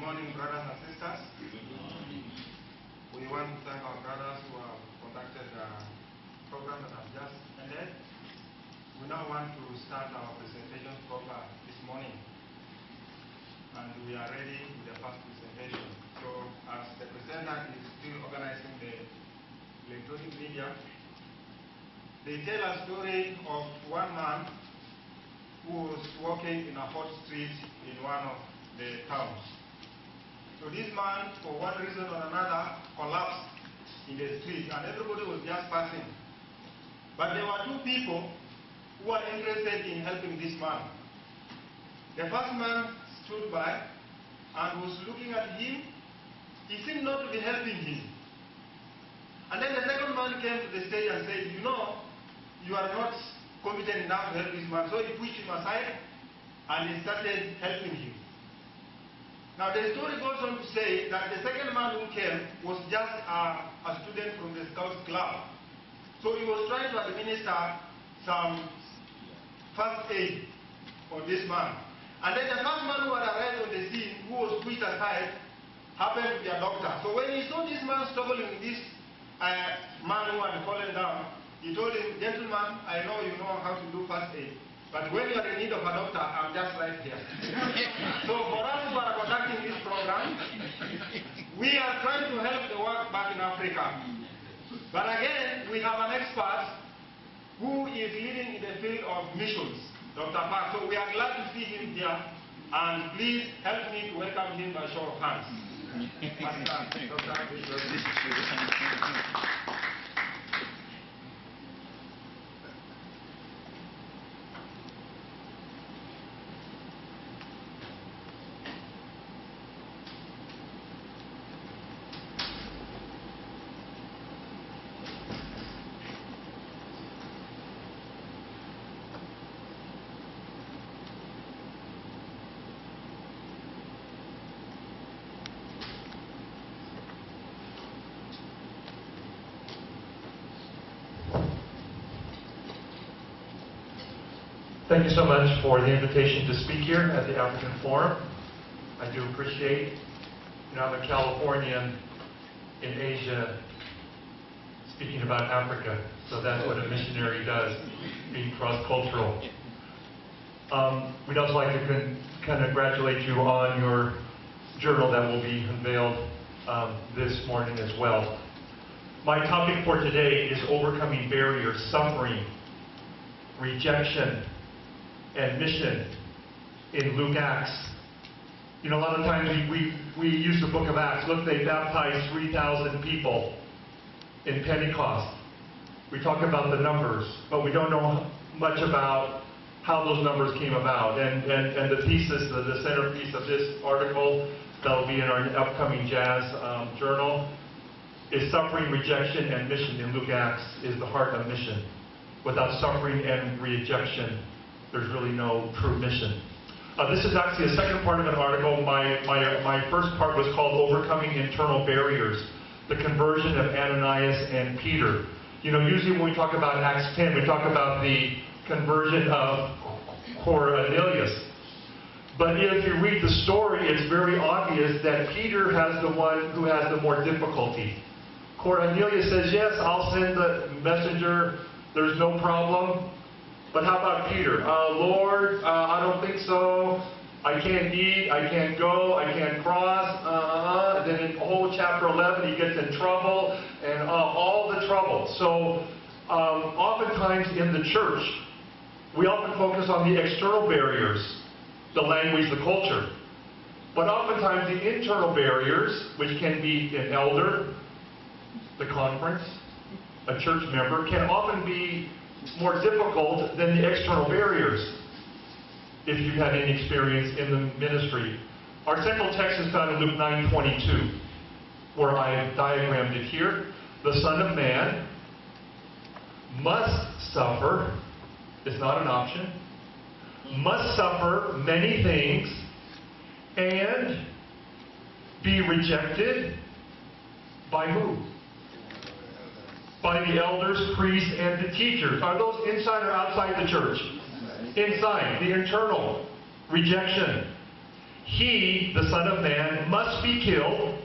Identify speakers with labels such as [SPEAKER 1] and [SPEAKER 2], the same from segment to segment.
[SPEAKER 1] morning, brothers and sisters. We want to thank our brothers who have conducted the program that has just ended. We now want to start our presentation proper this morning. And we are ready with the first presentation. So, as the presenter is still organizing the electronic media, they tell a story of one man who was walking in a hot street in one of the towns. So this man, for one reason or another, collapsed in the street and everybody was just passing. But there were two people who were interested in helping this man. The first man stood by and was looking at him. He seemed not to be helping him. And then the second man came to the stage and said, you know, you are not competent enough to help this man. So he pushed him aside and he started helping him. Now the story goes on to say that the second man who came was just a student from the Scouts Club. So he was trying to administer some first aid on this man. And then the first man who had arrived on the scene, who was pushed aside, happened to be a doctor. So when he saw this man struggling with this man who had fallen down, he told him, gentleman, I know you know how to do first aid, but when you are in need of a doctor, I'm just right here. So for us who are conducting this program, we are trying to help the work back in Africa. But again, we have an expert who is leading in the field of missions, Dr. Park. So we are glad to see him here, and please help me to welcome him by show of hands.
[SPEAKER 2] Thank you so much for the invitation to speak here at the African Forum. I do appreciate, I'm a Californian in Asia speaking about Africa, so that's what a missionary does, being cross-cultural. We'd also like to congratulate you on your journal that will be unveiled this morning as well. My topic for today is overcoming barriers, suffering, rejection, and mission in Luke Acts. A lot of times we use the book of Acts. Look, they baptized 3,000 people in Pentecost. We talk about the numbers, but we don't know much about how those numbers came about. And the thesis, the centerpiece of this article that will be in our upcoming Jazz journal is suffering, rejection, and mission in Luke Acts is the heart of mission. Without suffering and rejection, there's really no true mission. This is actually a second part of an article. My first part was called Overcoming Internal Barriers, the conversion of Ananias and Peter. Usually when we talk about Acts 10, we talk about the conversion of Cornelius. But if you read the story, it's very obvious that Peter has the one who has the more difficulty. Cornelius says, yes, I'll send the messenger, there's no problem. But how about Peter? Lord, I don't think so. I can't eat, I can't go, I can't cross. Then in whole chapter 11, he gets in trouble, and all the trouble. So oftentimes in the church, we often focus on the external barriers, the language, the culture. But oftentimes the internal barriers, which can be an elder, the conference, a church member, can often be more difficult than the external barriers, if you've had any experience in the ministry. Our central text is found in Luke 9:22, where I diagrammed it here. The Son of Man must suffer, it's not an option, must suffer many things and be rejected by who? By the elders, priests, and the teachers. Are those inside or outside the church? Inside, the internal rejection. he, the Son of Man, must be killed,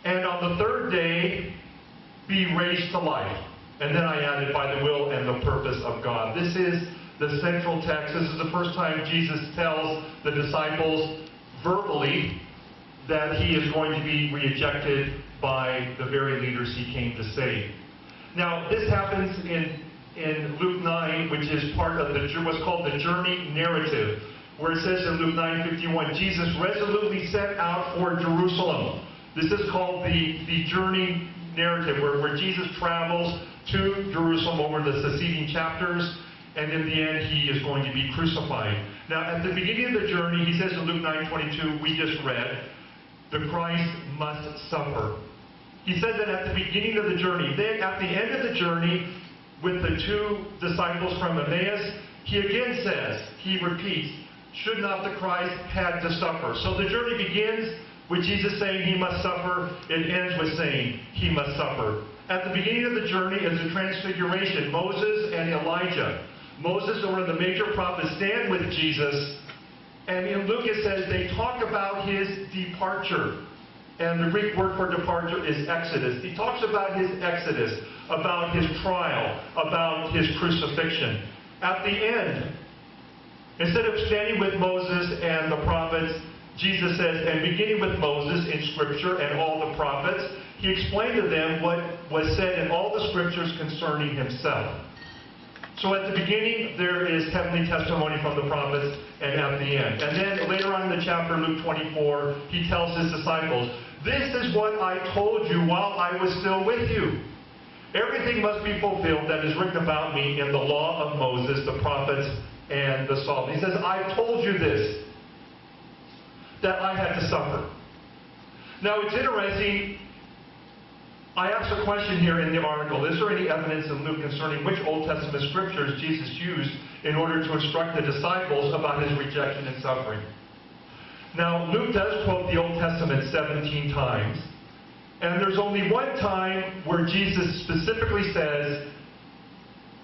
[SPEAKER 2] and on the third day be raised to life. And then I added, by the will and the purpose of God. This is the central text. This is the first time Jesus tells the disciples verbally that he is going to be rejected by the very leaders he came to save. Now, this happens in Luke 9, which is part of what's called the journey narrative, where it says in Luke 9:51, Jesus resolutely set out for Jerusalem. This is called the journey narrative, where Jesus travels to Jerusalem over the succeeding chapters, and in the end he is going to be crucified. Now, at the beginning of the journey, he says in Luke 9:22, we just read, the Christ must suffer. He said that at the beginning of the journey. Then at the end of the journey, with the two disciples from Emmaus, he again says, he repeats, should not the Christ had to suffer? So the journey begins with Jesus saying he must suffer. It ends with saying he must suffer. At the beginning of the journey is the transfiguration. Moses and Elijah. Moses, or the major prophets, stand with Jesus. And in Luke it says they talk about his departure. And the Greek word for departure is exodus. He talks about his exodus, about his trial, about his crucifixion. At the end, instead of standing with Moses and the prophets, Jesus says, and beginning with Moses in Scripture and all the prophets, he explained to them what was said in all the Scriptures concerning himself. So at the beginning, there is heavenly testimony from the prophets, and at the end. And then later on in the chapter, Luke 24, he tells his disciples, this is what I told you while I was still with you. Everything must be fulfilled that is written about me in the law of Moses, the prophets, and the Psalms. He says, I told you this, that I had to suffer. Now it's interesting, I asked a question here in the article, is there any evidence in Luke concerning which Old Testament scriptures Jesus used in order to instruct the disciples about his rejection and suffering? Now, Luke does quote the Old Testament 17 times, and there's only one time where Jesus specifically says,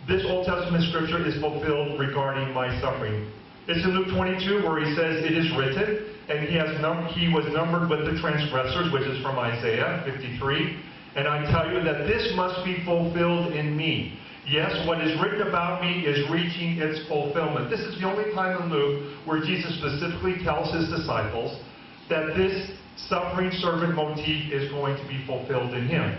[SPEAKER 2] this Old Testament scripture is fulfilled regarding my suffering. It's in Luke 22 where he says, it is written, and he was numbered with the transgressors, which is from Isaiah 53. And I tell you that this must be fulfilled in me. Yes, what is written about me is reaching its fulfillment. This is the only time in Luke where Jesus specifically tells his disciples that this suffering servant motif is going to be fulfilled in him.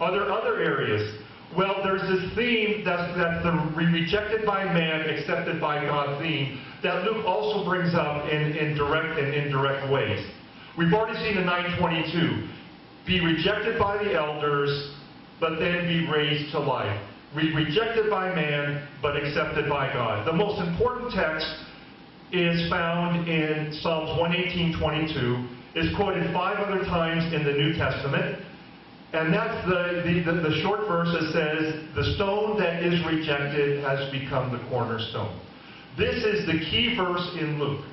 [SPEAKER 2] Are there other areas? Well, there's this theme that's the rejected by man, accepted by God theme that Luke also brings up in direct and indirect ways. We've already seen in 9:22, be rejected by the elders, but then be raised to life. Rejected by man, but accepted by God. The most important text is found in Psalms 118:22. It's quoted 5 other times in the New Testament. And that's the short verse that says, the stone that is rejected has become the cornerstone. This is the key verse in Luke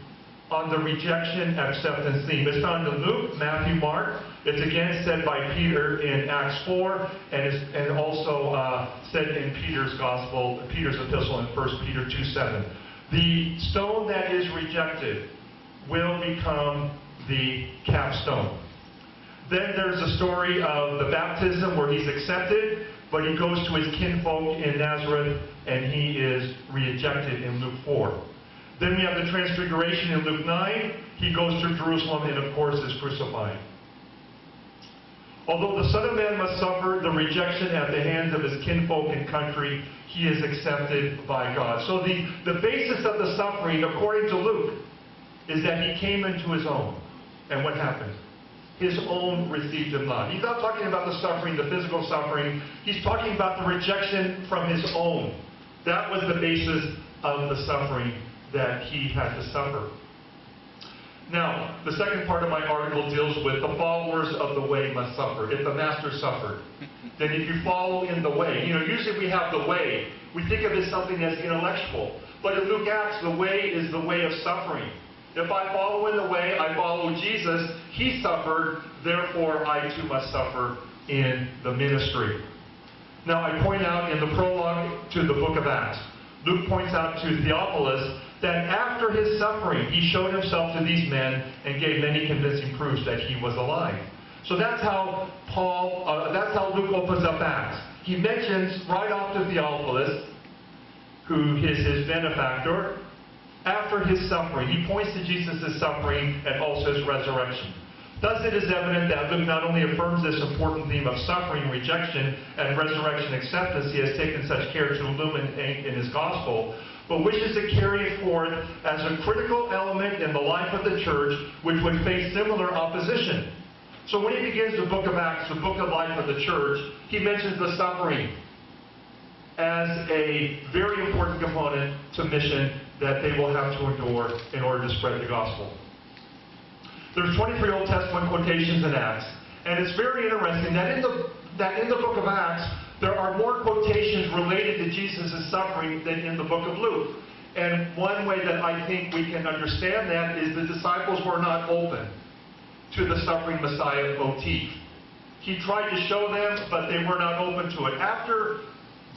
[SPEAKER 2] on the rejection acceptance theme. It's found in Luke, Matthew, Mark. It's again said by Peter in Acts 4, and also said in Peter's Gospel, Peter's epistle in 1 Peter 2:7. The stone that is rejected will become the capstone. Then there's a story of the baptism where he's accepted, but he goes to his kinfolk in Nazareth, and he is rejected in Luke 4. Then we have the transfiguration in Luke 9. He goes to Jerusalem and, of course, is crucified. Although the Son of Man must suffer the rejection at the hands of his kinfolk and country, he is accepted by God. So the basis of the suffering, according to Luke, is that he came into his own. And what happened? His own received him not. He's not talking about the suffering, the physical suffering. He's talking about the rejection from his own. That was the basis of the suffering that he had to suffer. Now, the second part of my article deals with the followers of the way must suffer. If the master suffered, then if you follow in the way, usually we have the way. We think of it as something that's intellectual. But in Luke Acts, the way is the way of suffering. If I follow in the way, I follow Jesus. He suffered, therefore I too must suffer in the ministry. Now I point out in the prologue to the book of Acts, Luke points out to Theophilus that after his suffering, he showed himself to these men and gave many convincing proofs that he was alive. So that's how Luke opens up Acts. He mentions right off to Theophilus, who is his benefactor, after his suffering. He points to Jesus' suffering and also his resurrection. Thus it is evident that Luke not only affirms this important theme of suffering, rejection, and resurrection acceptance he has taken such care to illuminate in his gospel, but wishes to carry it forth as a critical element in the life of the church which would face similar opposition. So when he begins the book of Acts, the book of life of the church, he mentions the suffering as a very important component to mission that they will have to endure in order to spread the gospel. There's 23 Old Testament quotations in Acts, and it's very interesting that in the book of Acts, there are more quotations related to Jesus' suffering than in the book of Luke. And one way that I think we can understand that is the disciples were not open to the suffering Messiah motif. He tried to show them, but they were not open to it. After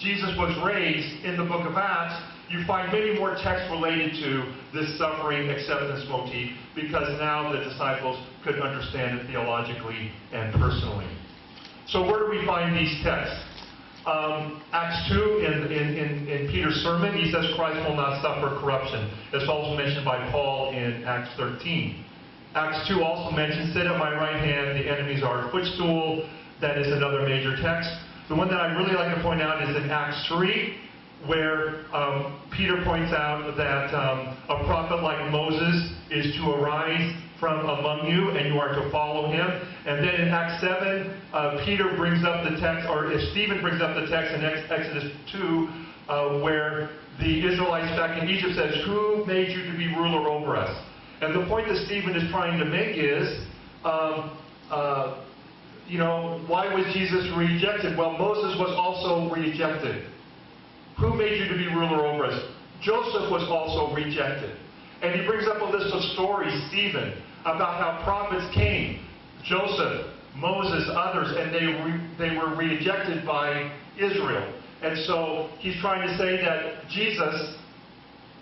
[SPEAKER 2] Jesus was raised in the book of Acts, you find many more texts related to this suffering acceptance motif, because now the disciples could understand it theologically and personally. So where do we find these texts? Acts 2, in Peter's sermon, he says Christ will not suffer corruption. It's also mentioned by Paul in Acts 13. Acts 2 also mentions, sit at my right hand, the enemies are a footstool. That is another major text. The one that I really like to point out is in Acts 3, where Peter points out that a prophet like Moses is to arise from among you, and you are to follow him. And then in Acts 7, Peter brings up the text, or Stephen brings up the text in Exodus 2, where the Israelites back in Egypt says, who made you to be ruler over us? And the point that Stephen is trying to make is, why was Jesus rejected? Well, Moses was also rejected. Who made you to be ruler over us? Joseph was also rejected. And he brings up a list of stories, Stephen, about how prophets came. Joseph, Moses, others, and they were rejected by Israel. And so he's trying to say that Jesus,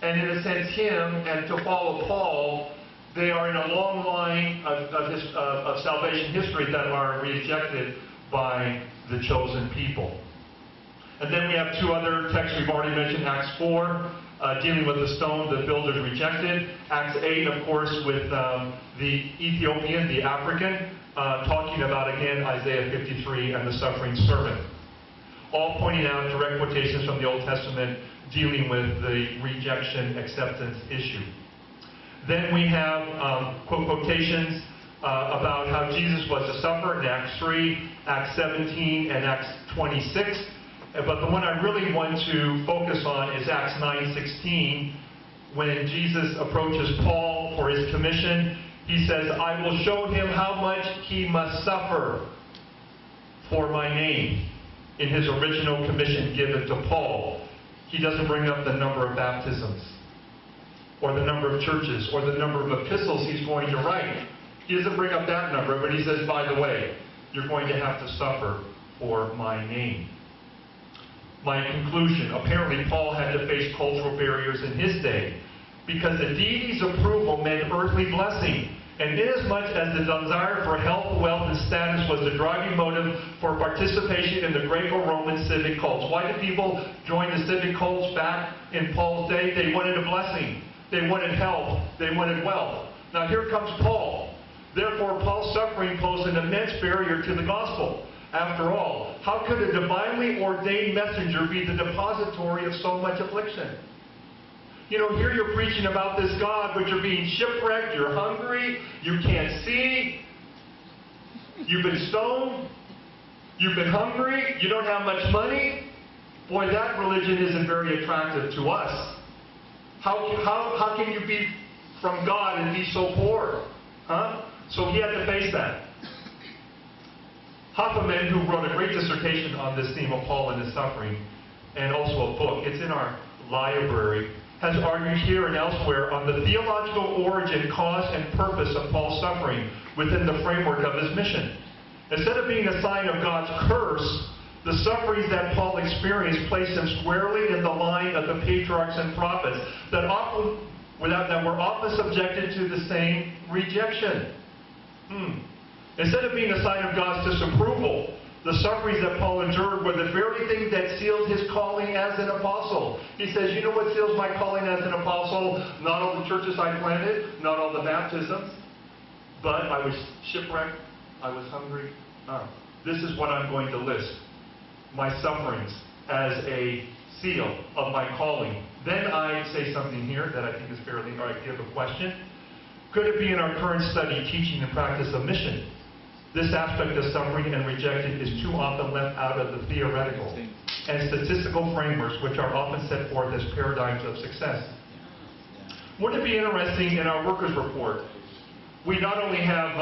[SPEAKER 2] and in a sense him, and to follow Paul, they are in a long line of salvation history that are rejected by the chosen people. And then we have two other texts we've already mentioned. Acts 4, dealing with the stone the builders rejected. Acts 8, of course, with the Ethiopian, the African, talking about, again, Isaiah 53 and the suffering servant. All pointing out direct quotations from the Old Testament dealing with the rejection acceptance issue. Then we have quotations about how Jesus was to suffer in Acts 3, Acts 17, and Acts 26. But the one I really want to focus on is Acts 9:16, when Jesus approaches Paul for his commission. He says, I will show him how much he must suffer for my name. In his original commission given to Paul, he doesn't bring up the number of baptisms, or the number of churches, or the number of epistles he's going to write. He doesn't bring up that number, but he says, by the way, you're going to have to suffer for my name. My conclusion, apparently Paul had to face cultural barriers in his day, because the deity's approval meant earthly blessing. And inasmuch as the desire for health, wealth, and status was the driving motive for participation in the Greco-Roman civic cults. Why did people join the civic cults back in Paul's day? They wanted a blessing. They wanted health. They wanted wealth. Now here comes Paul. Therefore, Paul's suffering posed an immense barrier to the gospel. After all, how could a divinely ordained messenger be the depository of so much affliction? You know, here you're preaching about this God, but you're being shipwrecked, you're hungry, you can't see, you've been stoned, you've been hungry, you don't have much money. Boy, that religion isn't very attractive to us. How can you be from God and be so poor? So he had to face that. Hofmann, who wrote a great dissertation on this theme of Paul and his suffering, and also a book, it's in our library, has argued here and elsewhere on the theological origin, cause, and purpose of Paul's suffering within the framework of his mission. Instead of being a sign of God's curse, the sufferings that Paul experienced placed him squarely in the line of the patriarchs and prophets that without that we're often subjected to the same rejection. Instead of being a sign of God's disapproval, the sufferings that Paul endured were the very thing that sealed his calling as an apostle. He says, you know what seals my calling as an apostle? Not all the churches I planted, not all the baptisms, but I was shipwrecked, I was hungry. This is what I'm going to list. My sufferings as a seal of my calling. Then I say something here that I think is fairly, or I give a question. Could it be in our current study, teaching and practice of mission? This aspect of suffering and rejection is too often left out of the theoretical and statistical frameworks which are often set forth as paradigms of success. Wouldn't it be interesting in our workers' report, we not only have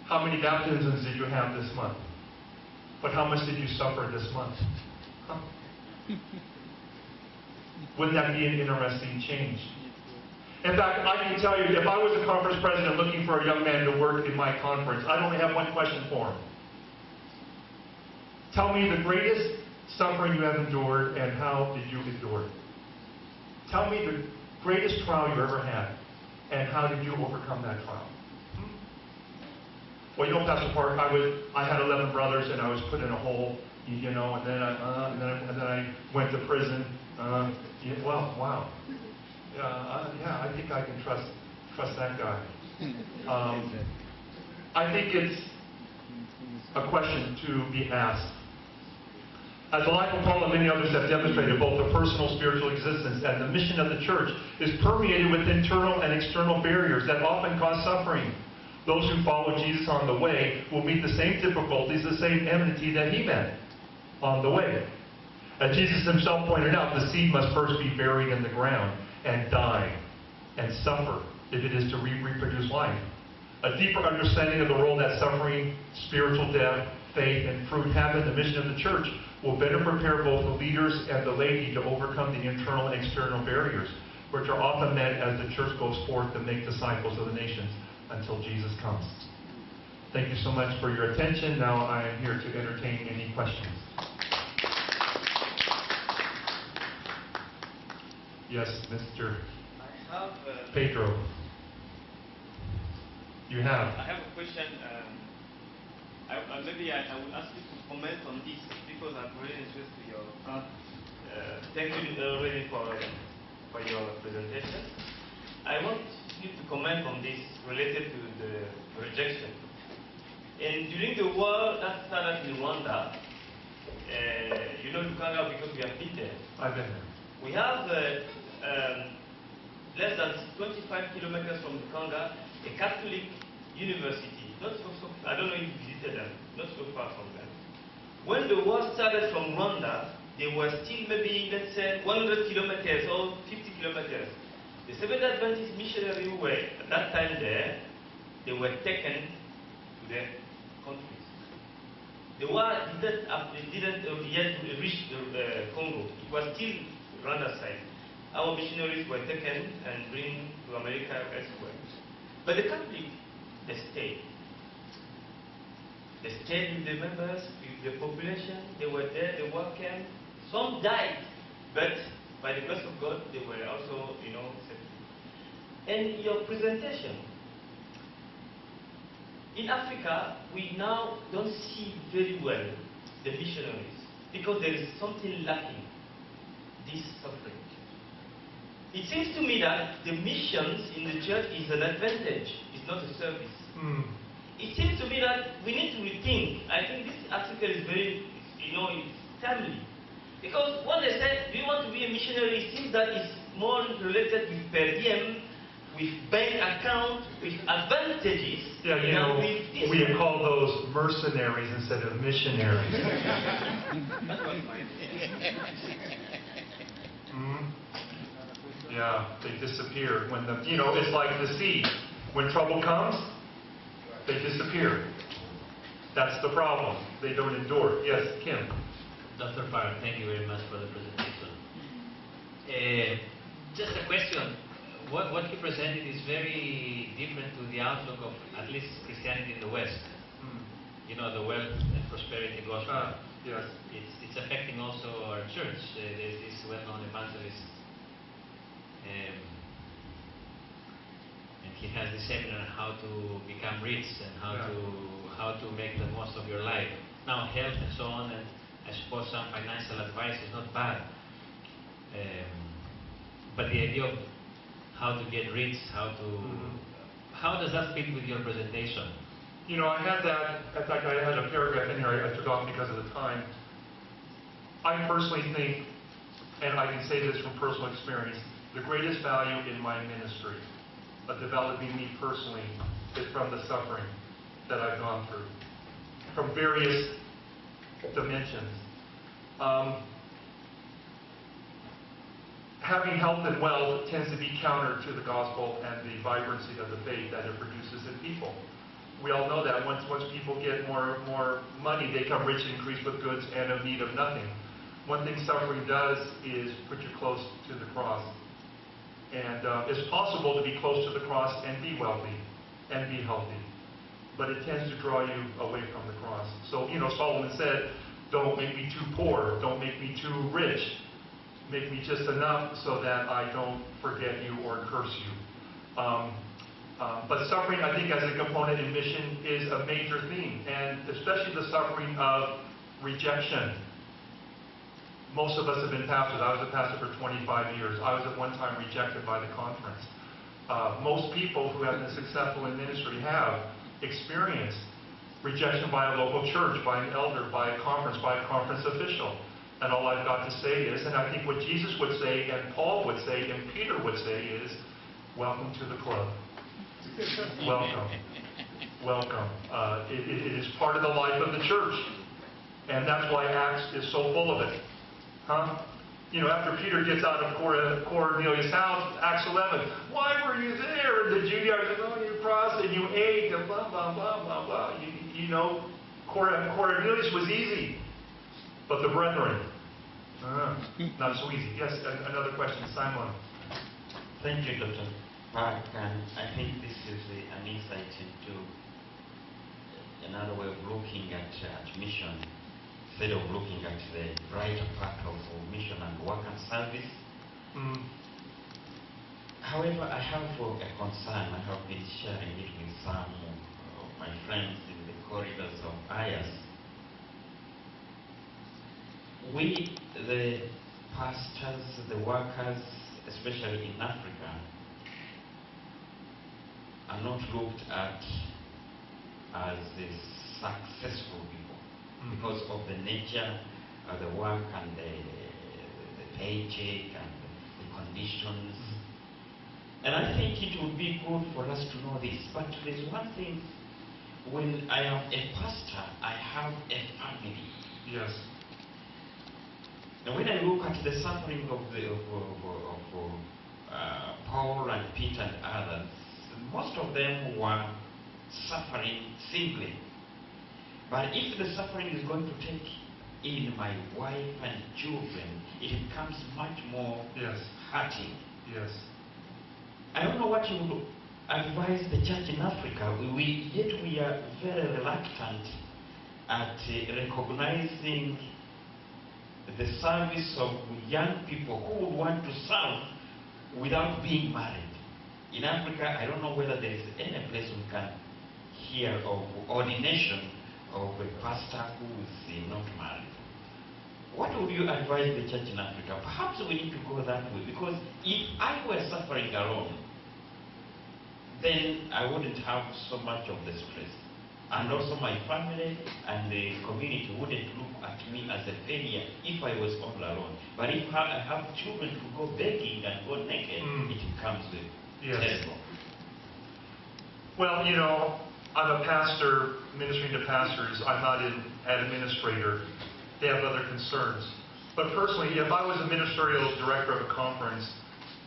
[SPEAKER 2] how many baptisms did you have this month, but how much did you suffer this month? Wouldn't that be an interesting change? In fact, I can tell you, if I was a conference president looking for a young man to work in my conference, I'd only have one question for him. Tell me the greatest suffering you have endured, and how did you endure it? Tell me the greatest trial you ever had, and how did you overcome that trial? Well, you know, Pastor Park, I had 11 brothers, and I was put in a hole, you know, and then I went to prison. Wow. Yeah, I think I can trust that guy. I think it's a question to be asked. As the life of Paul and many others have demonstrated, both the personal spiritual existence and the mission of the church is permeated with internal and external barriers that often cause suffering. Those who follow Jesus on the way will meet the same difficulties, the same enmity that he met on the way. As Jesus himself pointed out, the seed must first be buried in the ground and die and suffer if it is to reproduce life. A deeper understanding of the role that suffering, spiritual death, faith, and fruit have in the mission of the church will better prepare both the leaders and the laity to overcome the internal and external barriers, which are often met as the church goes forth to make disciples of the nations until Jesus comes. Thank you so much for your attention. Now I am here to entertain any questions. Yes, Mr.
[SPEAKER 3] I have
[SPEAKER 2] Pedro. You have.
[SPEAKER 3] I have a question. Maybe I will ask you to comment on this because I'm very interested in your. Thank you already for your presentation. I want you to comment on this related to the rejection. And during the war that started in Rwanda, you know Lukanga because we have been there.
[SPEAKER 2] I've been there.
[SPEAKER 3] We have less than 25 kilometers from Lukanga, a Catholic university. Not so, I don't know if you visited them, not so far from them. When the war started from Rwanda, they were still maybe, let's say, 100 kilometers or 50 kilometers. The Seventh Adventist missionaries who were at that time there, they were taken to their countries. The war didn't yet reach Congo. It was still Rwanda side. Our missionaries were taken and bring to America elsewhere. But the Catholic, they stayed. They stayed with the members, with the population. They were there, the war came. Some died, but by the grace of God, they were also, saved. And your presentation, in Africa, we now don't see very well the missionaries because there is something lacking, this suffering. It seems to me that the missions in the church is an advantage, it's not a service. It seems to me that we need to rethink. I think this article is very, it's timely. Because when they said, do you want to be a missionary, it seems that it's more related with per diem, with bank account, with advantages.
[SPEAKER 2] Yeah,
[SPEAKER 3] with this.
[SPEAKER 2] we call those mercenaries instead of missionaries.
[SPEAKER 3] That was mine.
[SPEAKER 2] Yeah, they disappear when it's like the sea. When trouble comes, they disappear. That's the problem. They don't endure. Yes, Kim.
[SPEAKER 4] Dr. Park, thank you very much for the presentation. Just a question. What he presented is very different to the outlook of at least Christianity in the West. The wealth and prosperity gospel.
[SPEAKER 2] Yes.
[SPEAKER 4] It's affecting also our church. There's this well-known evangelist, he has the seminar on how to become rich and how to make the most of your life. Now health and so on, and I suppose some financial advice is not bad. But the idea of how to get rich, how does that fit with your presentation?
[SPEAKER 2] You know, I had that, in fact, I had a paragraph in here I took off because of the time. I personally think, and I can say this from personal experience, the greatest value in my ministry of developing me personally is from the suffering that I've gone through, from various dimensions. Having health and wealth tends to be counter to the gospel and the vibrancy of the faith that it produces in people. We all know that once people get more money, they become rich and increased with goods and of need of nothing. One thing suffering does is put you close to the cross. And it's possible to be close to the cross and be wealthy and be healthy. But it tends to draw you away from the cross. So, you know, Solomon said, don't make me too poor, don't make me too rich. Make me just enough so that I don't forget you or curse you. But suffering, I think, as a component in mission is a major theme, and especially the suffering of rejection. Most of us have been pastors. I was a pastor for 25 years. I was at one time rejected by the conference. Most people who have been successful in ministry have experienced rejection by a local church, by an elder, by a conference official. And all I've got to say is, and I think what Jesus would say, and Paul would say, and Peter would say is, welcome to the club. Welcome. Welcome. It is part of the life of the church. And that's why Acts is so full of it. Huh? You know, after Peter gets out of Cornelius' house, Acts 11, why were you there? And the Judaizers, oh, you crossed and you ate, and blah, blah, blah, blah, blah. You know, Cornelius was easy. But the brethren, not so easy. Yes, another question, Simon.
[SPEAKER 5] Thank you, Dr. Park. And I think this is an insight into another way of looking at mission, instead of looking at the brighter part of mission and work and service. However, I have a concern. I have been sharing it with some of my friends in the corridors of IAS. We, the pastors, the workers, especially in Africa, are not looked at as the successful people because of the nature of the work and the paycheck and the conditions. And I think it would be good for us to know this. But there's one thing, when I am a pastor, I have a family.
[SPEAKER 2] Yes.
[SPEAKER 5] And when I look at the suffering of Paul and Peter and others, most of them were suffering singly. But if the suffering is going to take in my wife and children, it becomes much more hurting.
[SPEAKER 2] Yes.
[SPEAKER 5] I don't know what you would advise the church in Africa. Yet we are very reluctant at recognizing the service of young people who would want to serve without being married. In Africa, I don't know whether there is any place we can hear of ordination of a pastor who is not married. What would you advise the church in Africa? Perhaps we need to go that way, because if I were suffering alone, then I wouldn't have so much of the stress. And also my family and the community wouldn't look at me as a failure if I was all alone. But if I have children to go begging and go naked, it becomes terrible.
[SPEAKER 2] Well, you know, I'm a pastor ministering to pastors. I'm not an administrator. They have other concerns. But personally, if I was a ministerial director of a conference,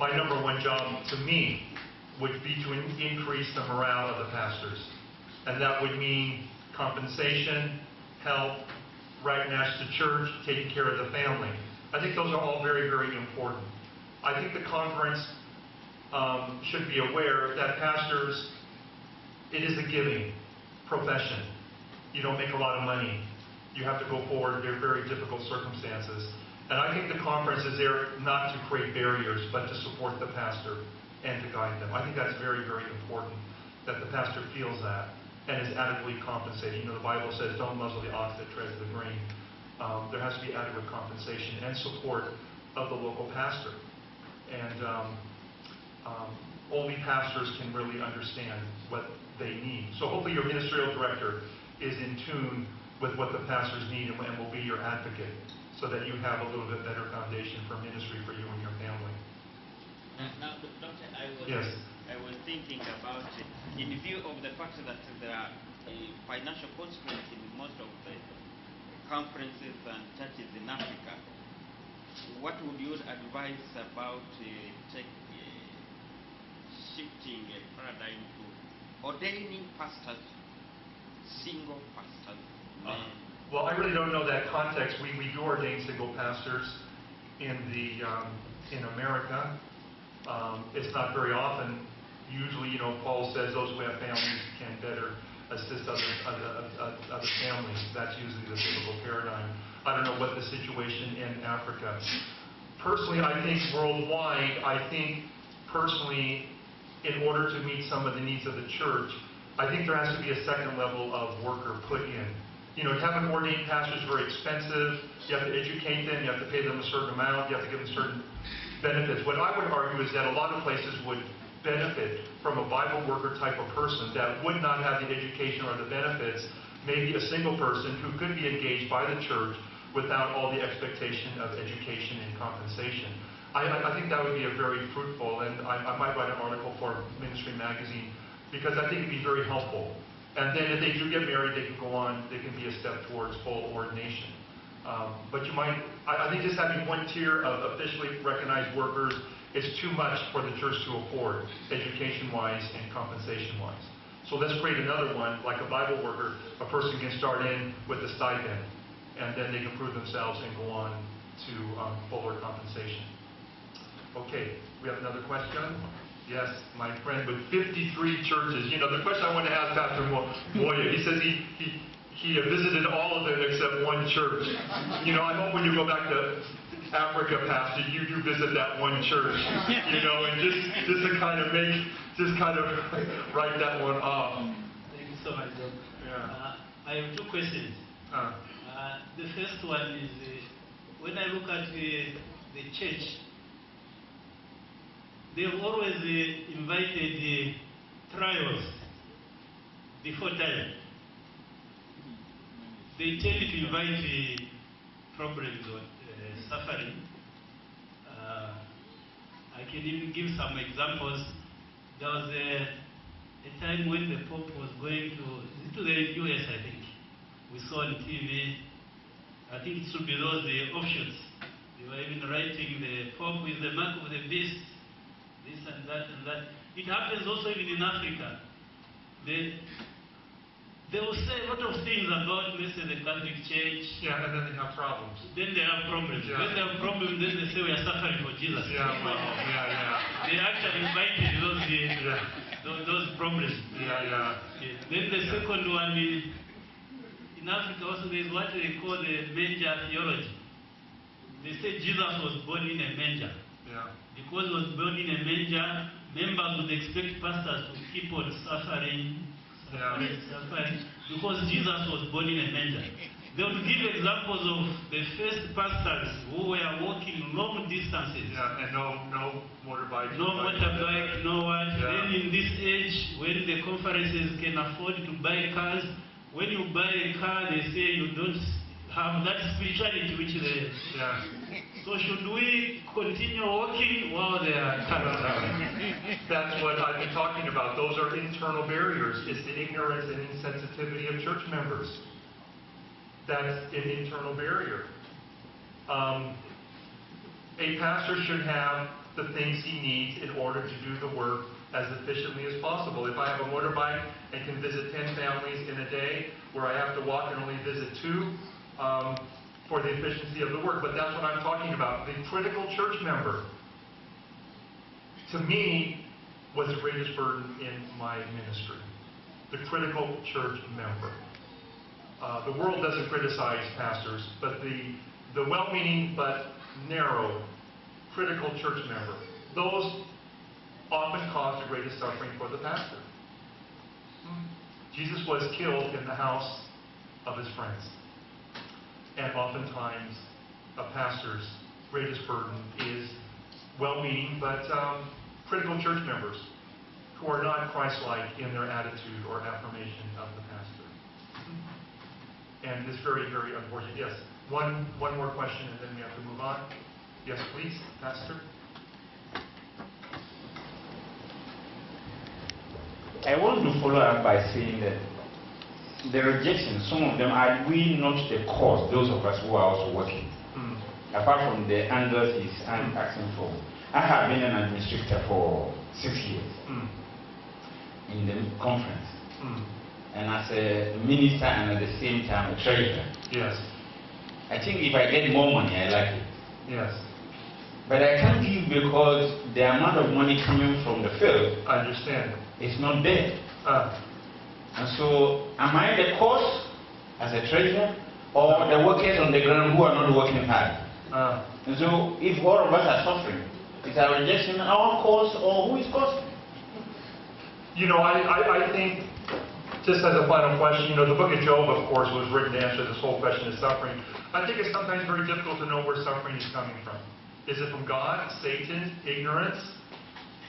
[SPEAKER 2] my number one job to me would be to increase the morale of the pastors. And that would mean compensation, help, right-ness to church, taking care of the family. I think those are all very, very important. I think the conference should be aware that pastors, it is a giving profession. You don't make a lot of money. You have to go forward. They're very difficult circumstances. And I think the conference is there not to create barriers, but to support the pastor and to guide them. I think that's very, very important, that the pastor feels that and is adequately compensated. You know, the Bible says, don't muzzle the ox that treads the grain. There has to be adequate compensation and support of the local pastor. And only pastors can really understand what they need. So hopefully your ministerial director is in tune with what the pastors need and will be your advocate, so that you have a little bit better foundation for ministry for you and your family.
[SPEAKER 6] Now, Doctor,
[SPEAKER 2] Yes.
[SPEAKER 6] I was thinking about, in view of the fact that there are financial constraints in most of the conferences and churches in Africa, what would you advise about shifting a paradigm to ordaining pastors, single pastors?
[SPEAKER 2] Well, I really don't know that context. We do ordain single pastors in America. It's not very often. Usually, you know, Paul says those who have families can better assist other families. That's usually the typical paradigm. I don't know what the situation in Africa. Personally, I think worldwide, personally, in order to meet some of the needs of the church, I think there has to be a second level of worker put in. You know, having ordained pastors is very expensive. You have to educate them. You have to pay them a certain amount. You have to give them certain benefits. What I would argue is that a lot of places would benefit from a Bible worker type of person that would not have the education or the benefits, maybe a single person who could be engaged by the church without all the expectation of education and compensation. I think that would be a very fruitful, and I might write an article for Ministry Magazine, because I think it'd be very helpful. And then if they do get married, they can go on, they can be a step towards full ordination. But you might, I think just having one tier of officially recognized workers is too much for the church to afford, education-wise and compensation-wise. So let's create another one, like a Bible worker. A person can start in with a stipend, and then they can prove themselves and go on to fuller compensation. Okay, we have another question? Yes, my friend with 53 churches. You know, the question I want to ask Pastor Moya, he says he visited all of them except one church. You know, I hope when you go back to Africa, Pastor, you do visit that one church, you know, and just to kind of write that one off.
[SPEAKER 7] Thank you so much, Doc.
[SPEAKER 2] Yeah.
[SPEAKER 7] I have two questions. The first one is, when I look at the church, they have always invited trials before time. They tend to invite problems or suffering. I can even give some examples. There was a time when the Pope was going to the US, I think. We saw on TV, I think it should be those offshoots. They were even writing the Pope with the mark of the beast, this and that and that. It happens also even in Africa. They will say a lot of things about, let's say, the Catholic Church.
[SPEAKER 2] Yeah, and then they have problems.
[SPEAKER 7] Then they have problems.
[SPEAKER 2] Yeah.
[SPEAKER 7] When they have problems, then they say we are suffering for Jesus.
[SPEAKER 2] Yeah, well, yeah.
[SPEAKER 7] They actually invited those problems.
[SPEAKER 2] Yeah.
[SPEAKER 7] Then the second one is, in Africa also there is what they call the manger theology. They say Jesus was born in a manger.
[SPEAKER 2] Yeah.
[SPEAKER 7] Because he was born in a manger, members would expect pastors to keep on suffering, because Jesus was born in a manger. They would give examples of the first pastors who were walking long distances.
[SPEAKER 2] Yeah, and no motorbike.
[SPEAKER 7] No motorbike, no what.
[SPEAKER 2] Yeah.
[SPEAKER 7] Then in this age, when the conferences can afford to buy cars, when you buy a car, they say you don't have that spirituality which they...
[SPEAKER 2] Yeah.
[SPEAKER 7] So should we continue walking while they are coming?
[SPEAKER 2] That's what I've been talking about. Those are internal barriers. It's the ignorance and insensitivity of church members. That's an internal barrier. A pastor should have the things he needs in order to do the work as efficiently as possible. If I have a motorbike and can visit 10 families in a day, where I have to walk and only visit 2, for the efficiency of the work. But that's what I'm talking about. The critical church member, to me, was the greatest burden in my ministry. The critical church member. The world doesn't criticize pastors, but the well-meaning but narrow critical church member, those often cause the greatest suffering for the pastor. Jesus was killed in the house of his friends. And oftentimes, a pastor's greatest burden is well-meaning but critical church members who are not Christ-like in their attitude or affirmation of the pastor. And it's very, very unfortunate. Yes, one more question and then we have to move on. Yes, please, Pastor.
[SPEAKER 8] I want to follow up by saying that the rejection, some of them are we not the cause, those of us who are also working. Apart from the angles he's asking for. I have been an administrator for 6 years in the conference. And as a minister and at the same time a treasurer.
[SPEAKER 2] Yes.
[SPEAKER 8] I think if I get more money, I like it.
[SPEAKER 2] Yes.
[SPEAKER 8] But I can't give because the amount of money coming from the field,
[SPEAKER 2] I understand.
[SPEAKER 8] is not there. And so, am I the cause as a treasurer, or the workers on the ground who are not working hard? And so, if all of us are suffering, is our rejection our cause, or who is causing?
[SPEAKER 2] You know, I think, just as a final question, you know, the book of Job, of course, was written to answer this whole question of suffering. I think it's sometimes very difficult to know where suffering is coming from. Is it from God, Satan, ignorance?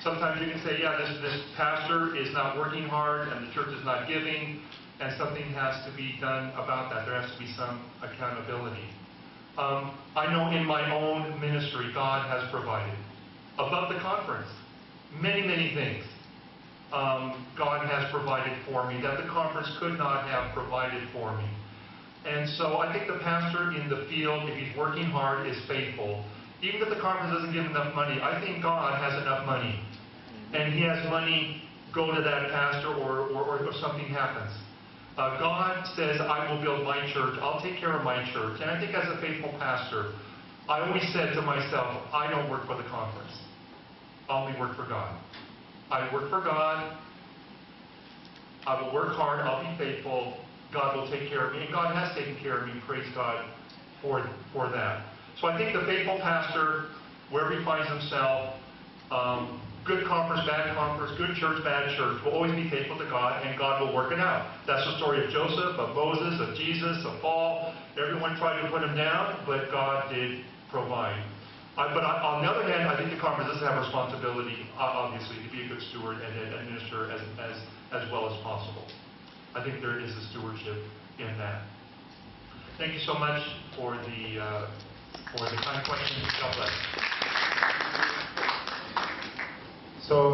[SPEAKER 2] Sometimes you can say, yeah, this pastor is not working hard and the church is not giving, and something has to be done about that. There has to be some accountability. I know in my own ministry, God has provided. Above the conference, many, many things God has provided for me that the conference could not have provided for me. And so I think the pastor in the field, if he's working hard, is faithful. Even if the conference doesn't give enough money, I think God has enough money. And he has money go to that pastor or something happens. God says, I will build my church. I'll take care of my church. And I think as a faithful pastor, I always said to myself, I don't work for the conference. I only work for God. I work for God. I will work hard. I'll be faithful. God will take care of me. And God has taken care of me. Praise God for that. So I think the faithful pastor, wherever he finds himself, good conference, bad conference, good church, bad church, will always be faithful to God, and God will work it out. That's the story of Joseph, of Moses, of Jesus, of Paul. Everyone tried to put him down, but God did provide. But on the other hand, I think the conference does have a responsibility, obviously, to be a good steward and administer as well as possible. I think there is a stewardship in that. Thank you so much for the kind questions. God bless.
[SPEAKER 1] So